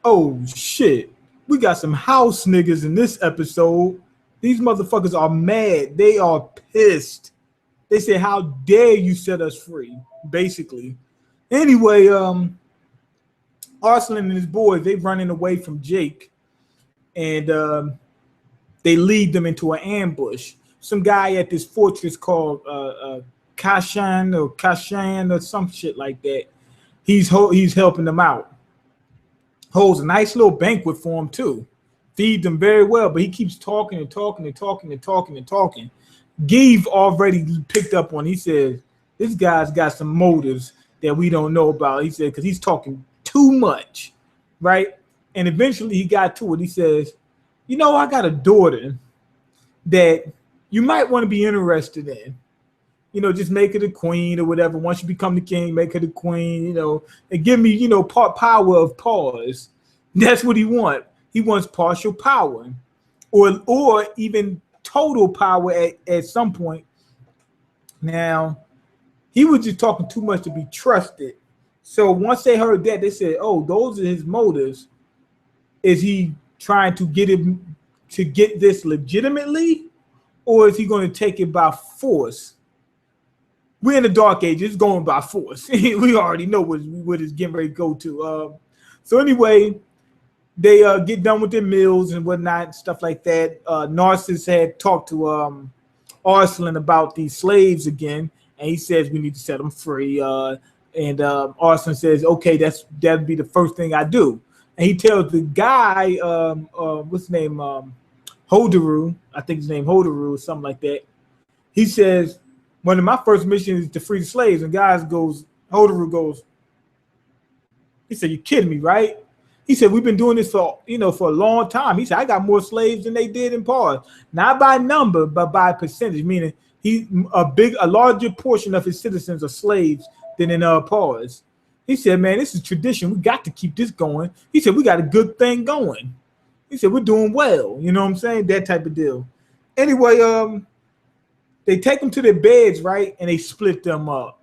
Oh shit. We got some house niggas in this episode. These motherfuckers are mad. They are pissed. They say, how dare you set us free? Basically. Anyway, Arslan and his boys, they running away from Jake. And they lead them into an ambush. Some guy at this fortress called Kashan or some shit like that. He's helping them out. Holds a nice little banquet for him too. Feed them very well, but he keeps talking and talking and talking and talking and talking. Give already picked up on. He says this guy's got some motives that we don't know about. He said because he's talking too much, right? And eventually he got to it. He says, "You know, I got a daughter that you might want to be interested in. You know, just make her the queen or whatever. Once you become the king, make her the queen, you know, and give me, you know, power of pause." That's what he wants. He wants partial power or even total power at some point. Now, he was just talking too much to be trusted. So once they heard that, they said, oh, those are his motives. Is he trying to get this legitimately? Or is he going to take it by force? We're in the dark age. It's going by force. We already know what it's getting ready to go to. So anyway, they get done with their meals and whatnot, stuff like that. Narcissus had talked to Arslan about these slaves again, and he says we need to set them free. And Arslan says, okay, that'd be the first thing I do. And he tells the guy, what's his name, Hodaru, I think his name Hodaru or something like that. He says, one of my first missions is to free the slaves. And Hodaru goes, he said, you're kidding me, right? He said, we've been doing this for a long time. He said, I got more slaves than they did in Pars. Not by number, but by percentage, meaning a larger portion of his citizens are slaves than in Pars. He said, man, this is tradition. We got to keep this going. He said, we got a good thing going. He said, we're doing well. You know what I'm saying? That type of deal. Anyway, they take them to their beds, right? And they split them up.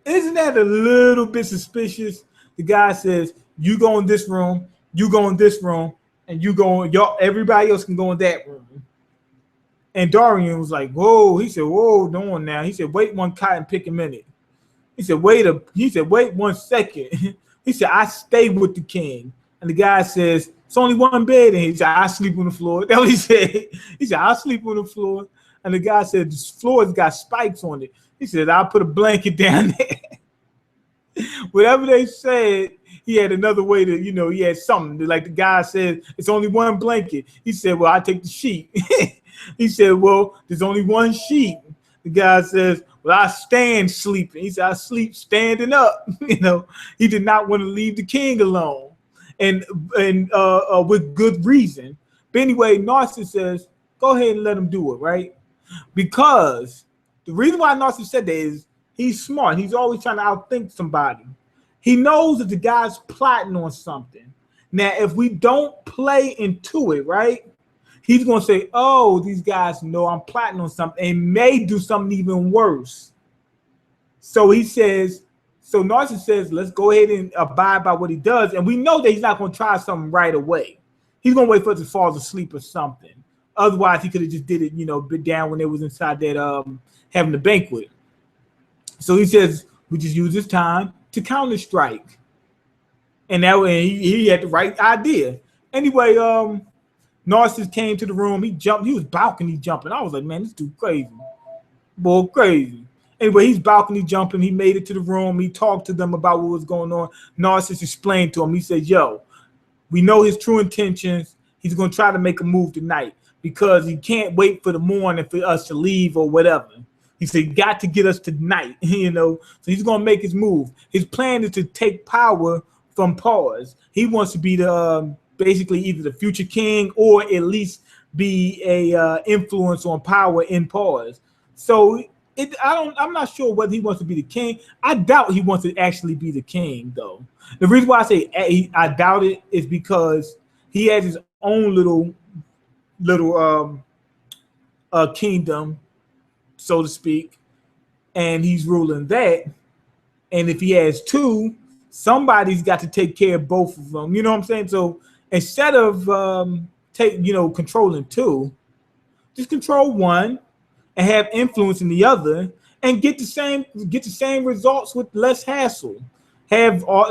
Isn't that a little bit suspicious? The guy says, you go in this room, you go in this room, and everybody else can go in that room. And Dorian was like, whoa. He said, whoa, no one now. He said, wait one cotton pick a minute. He said, wait 1 second. He said, I stay with the king. And the guy says, it's only one bed. And he said, I sleep on the floor. That's what he said. He said, I sleep on the floor. And the guy said, this floor's got spikes on it. He said, I'll put a blanket down there. Whatever they said, he had another way to, he had something. Like the guy said, it's only one blanket. He said, well, I take the sheet. He said, well, there's only one sheet. The guy says, well, I stand sleeping. He said, I sleep standing up. He did not want to leave the king alone. And with good reason. But anyway, Narcissus says, go ahead and let him do it, right? Because the reason why Narcissus said that is he's smart. He's always trying to outthink somebody. He knows that the guy's plotting on something. Now, if we don't play into it, right, he's going to say, oh, these guys know I'm plotting on something and may do something even worse. So Narcissus says, let's go ahead and abide by what he does. And we know that he's not going to try something right away. He's going to wait for us to fall asleep or something. Otherwise, he could have just did it, bit down when they was inside that having the banquet. So he says, we just use this time to counter strike. And that way he had the right idea. Anyway, Narcissus came to the room. He jumped. He was balcony jumping. I was like, man, this dude crazy. Boy, crazy. Anyway, he's balcony jumping. He made it to the room. He talked to them about what was going on. Narcissus explained to him. He said, yo, we know his true intentions. He's going to try to make a move tonight because he can't wait for the morning for us to leave or whatever. He said, you got to get us tonight, So he's going to make his move. His plan is to take power from Pars. He wants to be the basically either the future king or at least be a influence on power in Pars. So I'm not sure whether he wants to be the king. I doubt he wants to actually be the king, though. The reason why I say I doubt it is because he has his own little kingdom, so to speak, and he's ruling that. And if he has two, somebody's got to take care of both of them. You know what I'm saying? So instead of controlling two, just control one and have influence in the other, and get the same results with less hassle. Have what's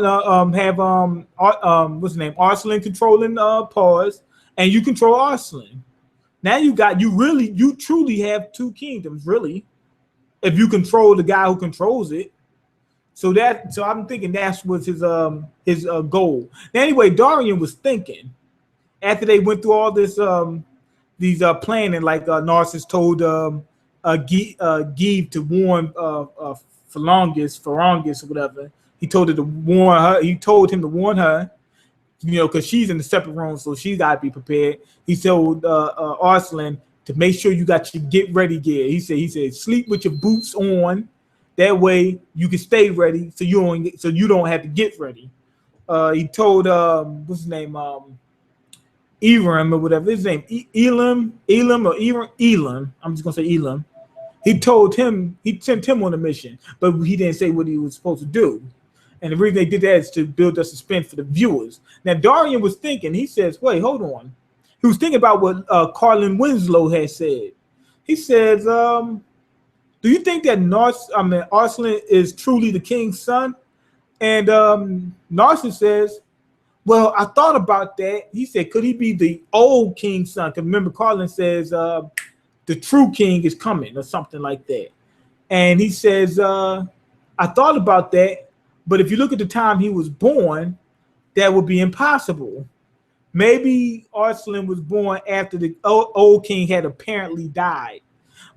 his name, Arslan controlling Pause, and you control Arslan. Now you truly have two kingdoms, really, if you control the guy who controls it. So I'm thinking that was his goal. Now, anyway, Dorian was thinking after they went through all this these planning, like Narcissus told Give to warn Farangus or whatever. He told her to warn her. He told him to warn her, because she's in the separate room, so she's got to be prepared. He told Arslan to make sure you got your get ready gear. He said sleep with your boots on. That way you can stay ready, so you don't have to get ready. He told what's his name, Elam or whatever his name, Elam or Elam. I'm just gonna say Elam. He sent him on a mission, but he didn't say what he was supposed to do. And the reason they did that is to build a suspense for the viewers. Now Dorian was thinking. He says, "Wait, hold on." He was thinking about what Carlin Winslow had said. He says, "Do you think that Arslan is truly the king's son?" And Narcissus says, "Well, I thought about that." He said, "Could he be the old king's son?" Because remember, Carlin says the true king is coming or something like that. And he says, "I thought about that, but if you look at the time he was born, that would be impossible. Maybe Arslan was born after the old king had apparently died.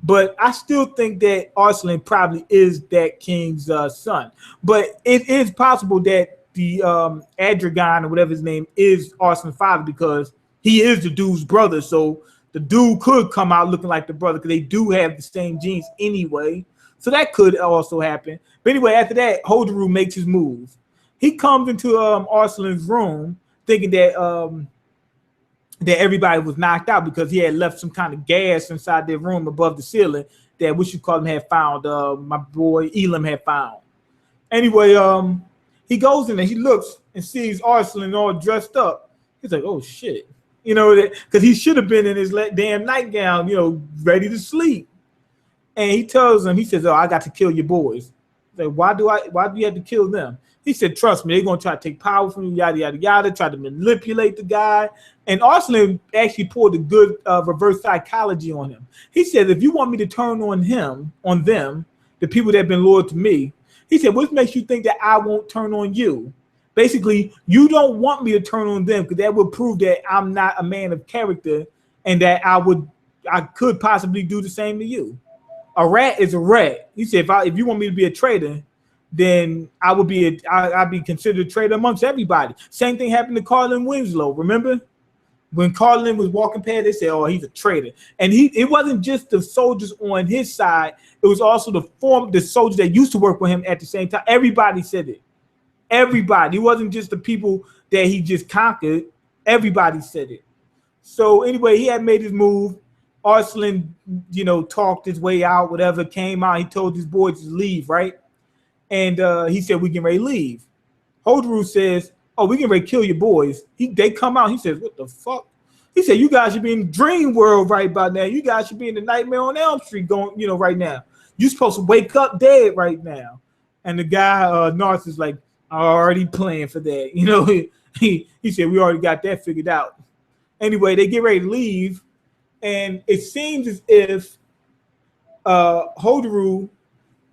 But I still think that Arslan probably is that king's son. But it is possible that the Adragon or whatever his name is Arslan's father, because he is the dude's brother. So the dude could come out looking like the brother, because they do have the same genes anyway. So that could also happen. But anyway, after that, Holderu makes his move. He comes into Arslan's room thinking that that everybody was knocked out because he had left some kind of gas inside their room above the ceiling that had found. My boy Elam had found. Anyway, he goes in there, he looks and sees Arslan all dressed up. He's like, "Oh shit," because he should have been in his damn nightgown, ready to sleep. And he tells him, he says, "Oh, I got to kill your boys." He's like, why do you have to kill them? He said, "Trust me, they're gonna try to take power from you, yada yada yada, try to manipulate the guy." And Arslan actually pulled a good reverse psychology on him. He said, "If you want me to turn on them, the people that have been loyal to me," he said, "what makes you think that I won't turn on you? Basically, you don't want me to turn on them because that would prove that I'm not a man of character, and that I could possibly do the same to you. A rat is a rat." He said, if you want me to be a traitor, then I'd be considered a traitor amongst everybody. Same thing happened to Carlin Winslow. Remember when Carlin was walking past, they said, "Oh, he's a traitor." And it wasn't just the soldiers on his side; it was also the soldiers that used to work with him at the same time. Everybody said it. Everybody. It wasn't just the people that he just conquered. Everybody said it. So anyway, he had made his move. Arslan, talked his way out. Whatever came out, he told his boys to leave, right? And he said, "We can ready to leave." Holderu says, "Oh, we can ready to kill your boys." They come out. He says, "What the fuck?" He said, "You guys should be in the dream world right about now. You guys should be in the Nightmare on Elm Street going, right now. You're supposed to wake up dead right now." And the guy, Narcissus, like, "I already planned for that." He said, "We already got that figured out." Anyway, they get ready to leave. And it seems as if Holderu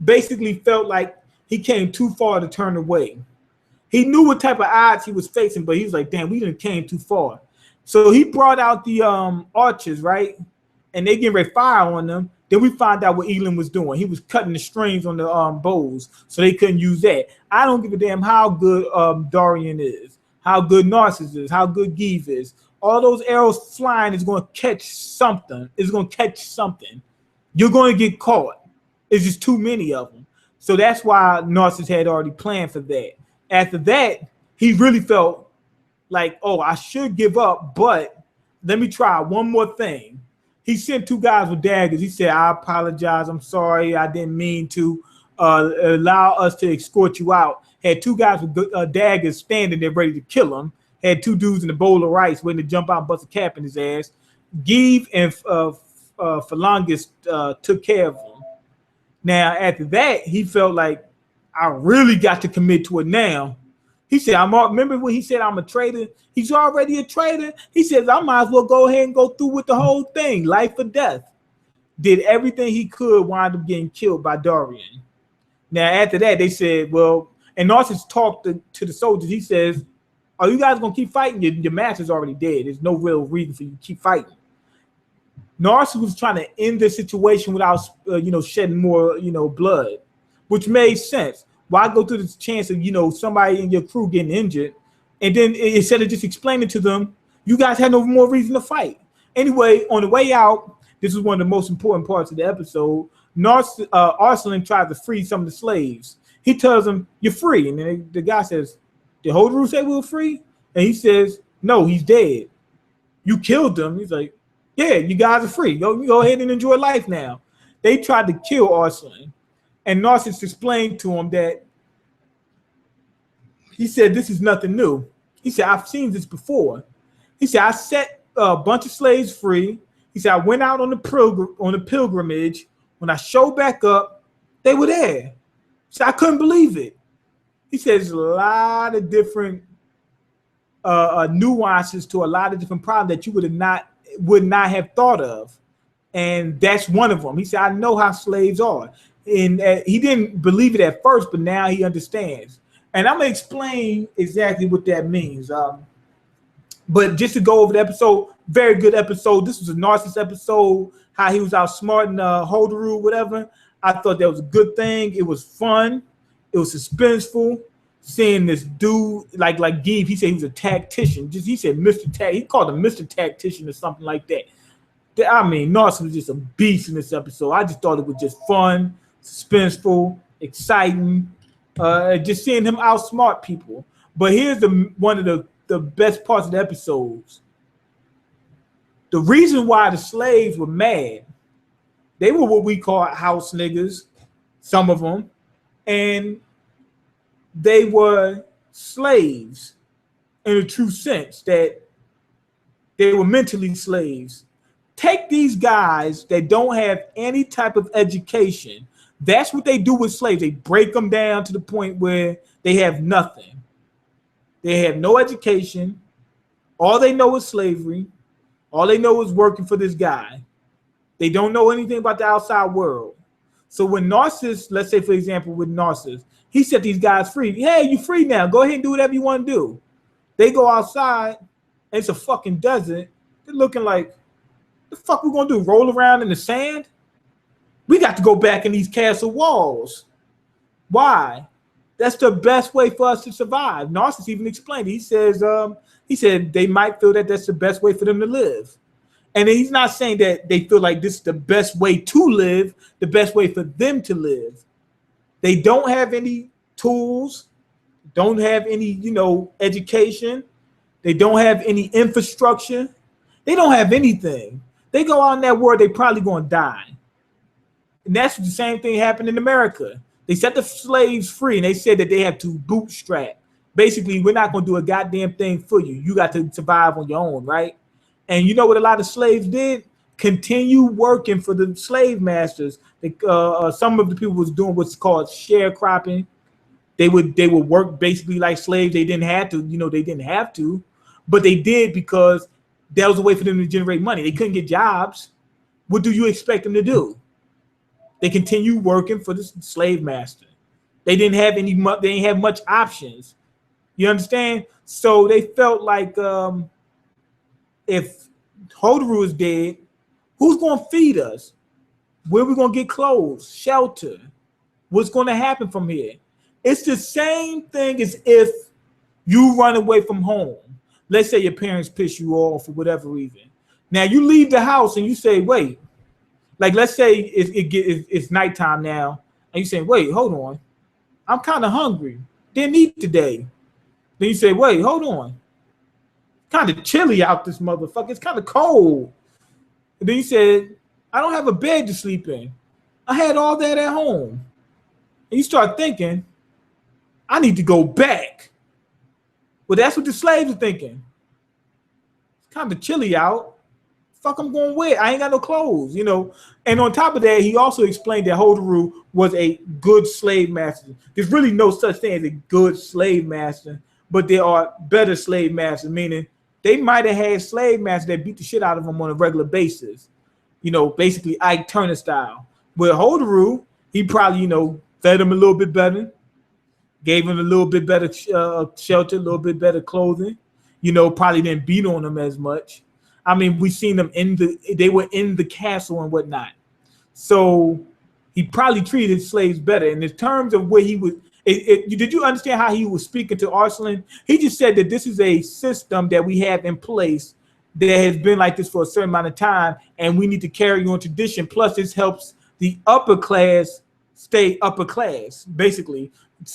basically felt like he came too far to turn away. He knew what type of odds he was facing, but he was like, "Damn, we done came too far." So he brought out the archers, right? And they getting ready to fire on them. Then we find out what Elam was doing. He was cutting the strings on the bows, so they couldn't use that. I don't give a damn how good Dorian is, how good Narcissus is, how good Give is. All those arrows flying is going to catch something. It's going to catch something. You're going to get caught. It's just too many of them. So that's why Narcissus had already planned for that. After that, he really felt like, "Oh, I should give up, but let me try one more thing." He sent two guys with daggers. He said, "I apologize. I'm sorry. I didn't mean to. allow us to escort you out. Had two guys with daggers standing there ready to kill him. Had two dudes in a bowl of rice waiting to jump out and bust a cap in his ass. Give and Phalangus took care of him. Now, after that, he felt like, I really got to commit to it now. He said, remember when he said, I'm a traitor? He's already a traitor. He says, I might as well go ahead and go through with the whole thing, life or death. Did everything he could, wind up getting killed by Dorian. Now, after that, they said, well, and Narcissus talked to the soldiers. He says, are you guys going to keep fighting? Your master's already dead. There's no real reason for you to keep fighting. Narcissus was trying to end the situation without, shedding more, blood, which made sense. Why go through this chance of, somebody in your crew getting injured? And then instead of just explaining to them, you guys had no more reason to fight. Anyway, on the way out, this is one of the most important parts of the episode. Arslan tries to free some of the slaves. He tells them, you're free. And then the guy says, did Hodaru say we were free? And he says, no, he's dead. You killed him. He's like, yeah, you guys are free. Go ahead and enjoy life now. They tried to kill Arslan. And Narcissus explained to him that he said, this is nothing new. He said, I've seen this before. He said, I set a bunch of slaves free. He said, I went out on the pilgrimage. When I showed back up, they were there. So I couldn't believe it. He says a lot of different nuances to a lot of different problems that you would not have thought of. And that's one of them. He said, I know how slaves are. And he didn't believe it at first, but now he understands. And I'm going to explain exactly what that means. But just to go over the episode, very good episode. This was a Narcissus episode, how he was outsmarting Hodaru, whatever. I thought that was a good thing. It was fun. It was suspenseful. Seeing this dude, like Give, he said he was a tactician. He said Mr. Tact. He called him Mr. Tactician or something like that. I mean, Narcissus was just a beast in this episode. I just thought it was just fun, suspenseful, exciting. Just seeing him outsmart people. But here's one of the best parts of the episodes. The reason why the slaves were mad, they were what we call house niggas, some of them, and they were slaves in a true sense, that they were mentally slaves. Take these guys that don't have any type of education. That's what they do with slaves. They break them down to the point where they have nothing. They have no education. All they know is slavery. All they know is working for this guy. They don't know anything about the outside world. So when Narcissus, let's say, for example, with Narcissus, he set these guys free. Hey, you free now. Go ahead and do whatever you want to do. They go outside. And it's a fucking desert. They're looking like, the fuck we gonna do? Roll around in the sand? We got to go back in these castle walls. Why? That's the best way for us to survive. Narcissus even explained it. He said they might feel that that's the best way for them to live. And he's not saying that they feel like this is the best way to live, the best way for them to live. They don't have any tools, don't have any, education. They don't have any infrastructure. They don't have anything. They go out in that world, they probably going to die. And that's the same thing happened in America. They set the slaves free and they said that they have to bootstrap. Basically, we're not going to do a goddamn thing for you. You got to survive on your own, right? And you know what a lot of slaves did? Continue working for the slave masters. Some of the people was doing what's called sharecropping. They would work basically like slaves. They didn't have to, but they did because that was a way for them to generate money. They couldn't get jobs. What do you expect them to do? They continue working for the slave master. They didn't have much options. You understand? So they felt like if Hodaru is dead, who's going to feed us? Where are we going to get clothes, shelter? What's going to happen from here? It's the same thing as if you run away from home. Let's say your parents piss you off for whatever reason. Now you leave the house and you say, wait, like let's say it's nighttime now, and you say, wait, hold on. I'm kind of hungry. Didn't eat today. Then you say, wait, hold on. Kind of chilly out this motherfucker. It's kind of cold. And then you said, I don't have a bed to sleep in. I had all that at home. And you start thinking, I need to go back. Well, that's what the slaves are thinking. It's kind of chilly out. Fuck, I'm going wear. I ain't got no clothes, you know. And on top of that, he also explained that Hotaru was a good slave master. There's really no such thing as a good slave master, but there are better slave masters, meaning they might have had slave masters that beat the shit out of them on a regular basis. You know, basically Ike Turner style. With Hotaru, he probably, you know, fed him a little bit better, gave him a little bit better shelter, a little bit better clothing. You know, probably didn't beat on him as much. I mean, we seen them they were in the castle and whatnot. So he probably treated slaves better. And in terms of where he was, did you understand how he was speaking to Arslan? He just said that this is a system that we have in place that has been like this for a certain amount of time, and we need to carry on tradition. Plus, this helps the upper class stay upper class, basically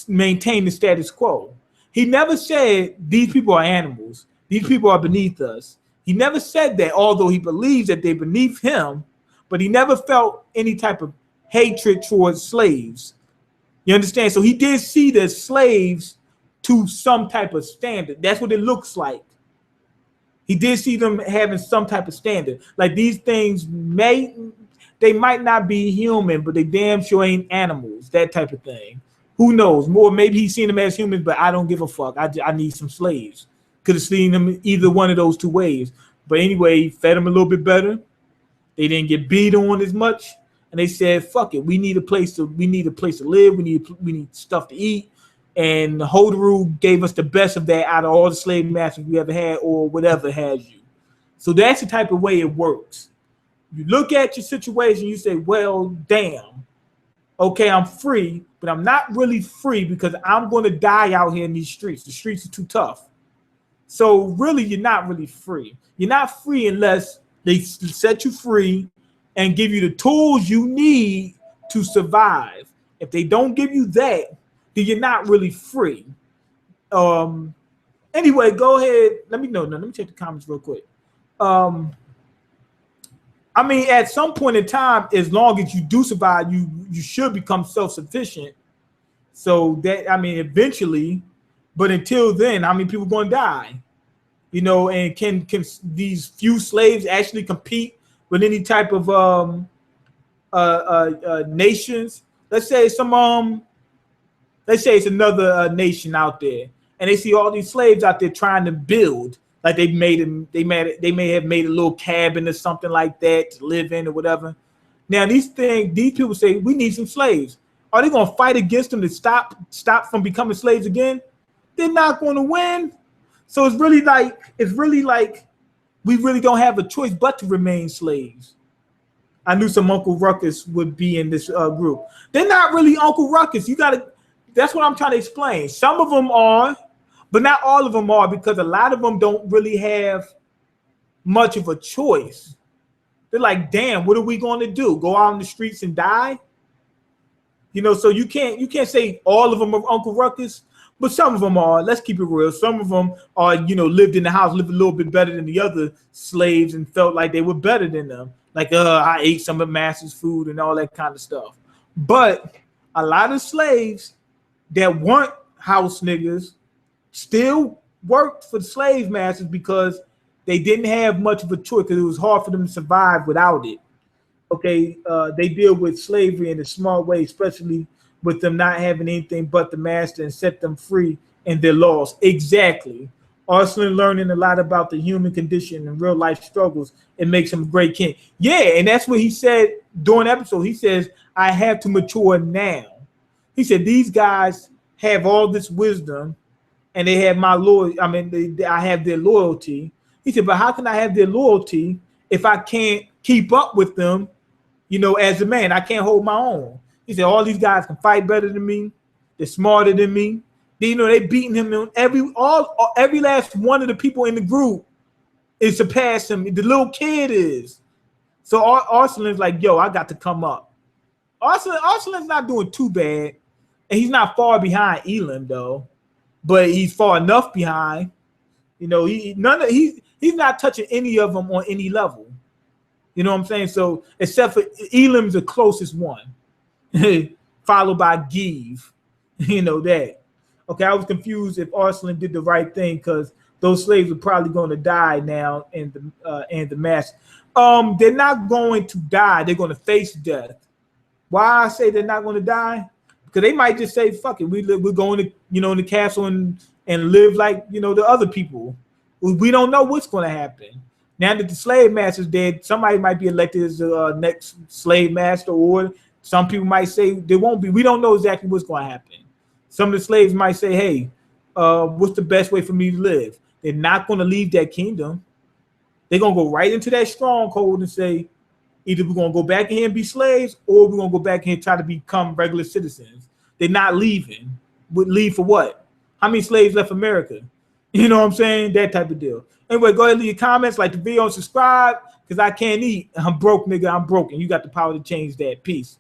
maintain the status quo. He never said these people are animals. These people are beneath us. He never said that, although he believes that they're beneath him, but he never felt any type of hatred towards slaves. You understand? So he did see the slaves to some type of standard. That's what it looks like. He did see them having some type of standard. Like these things they might not be human, but they damn sure ain't animals, that type of thing. Who knows? More, maybe he's seen them as humans, but I don't give a fuck. I need some slaves. Could have seen them either one of those two ways. But anyway, fed them a little bit better. They didn't get beat on as much. And they said, fuck it. We need a place to live. We need stuff to eat. And Hotaru gave us the best of that out of all the slave masters we ever had or whatever has you. So that's the type of way it works. You look at your situation, you say, well, damn. Okay, I'm free, but I'm not really free because I'm going to die out here in these streets. The streets are too tough. So really, you're not really free. You're not free unless they set you free and give you the tools you need to survive. If they don't give you that, then you're not really free. Anyway, go ahead. Let me check the comments real quick. I mean, at some point in time, as long as you do survive, you should become self-sufficient. So that, I mean, eventually, but until then, how many people going to die? You know, and can these few slaves actually compete with any type of nations? Let's say it's another nation out there, and they see all these slaves out there trying to build. Like they may have made a little cabin or something like that to live in or whatever. Now these people say we need some slaves. Are they going to fight against them to stop from becoming slaves again? They're not going to win. So it's really like we really don't have a choice but to remain slaves. I knew some Uncle Ruckus would be in this group. They're not really Uncle Ruckus. That's what I'm trying to explain. Some of them are, but not all of them are, because a lot of them don't really have much of a choice. They're like, damn, what are we going to do? Go out in the streets and die? You know, so you can't say all of them are Uncle Ruckus, but some of them are. Let's keep it real. Some of them are, you know, lived in the house, lived a little bit better than the other slaves and felt like they were better than them. Like, I ate some of master's food and all that kind of stuff. But a lot of slaves that weren't house niggas still worked for the slave masters because they didn't have much of a choice, because it was hard for them to survive without it. Okay, they deal with slavery in a smart way, especially with them not having anything but the master, and set them free in their laws. Exactly. Arslan learning a lot about the human condition and real life struggles, it makes him a great king. Yeah, and that's what he said during the episode. He says, I have to mature now. He said, these guys have all this wisdom and they have my loyalty. I mean, I have their loyalty. He said, but how can I have their loyalty if I can't keep up with them, you know, as a man? I can't hold my own. He said, all these guys can fight better than me. They're smarter than me. You know, they beating him in every last one of the people in the group is surpassing him. The little kid is. So Arslan's like, yo, I got to come up. Arslan's not doing too bad. And he's not far behind Elam, though. But he's far enough behind. You know, he's not touching any of them on any level. You know what I'm saying? So except for Elam's the closest one. followed by give. You know that. Okay, I was confused if Arslan did the right thing because those slaves are probably going to die now in the mass. They're not going to die. They're going to face death. Why I say they're not going to die? Because they might just say, "Fuck it, we're going to in the castle and live like the other people." We don't know what's going to happen. Now that the slave master's dead, somebody might be elected as the next slave master, or some people might say there won't be. We don't know exactly what's going to happen. Some of the slaves might say, "Hey, what's the best way for me to live?" They're not going to leave that kingdom. They're going to go right into that stronghold and say, either we're going to go back in here and be slaves, or we're going to go back in here and try to become regular citizens. They're not leaving. Would leave for what? How many slaves left America? You know what I'm saying? That type of deal. Anyway, go ahead and leave your comments, like the video, and subscribe, because I can't eat. I'm broke, nigga. I'm broken. You got the power to change that. Peace.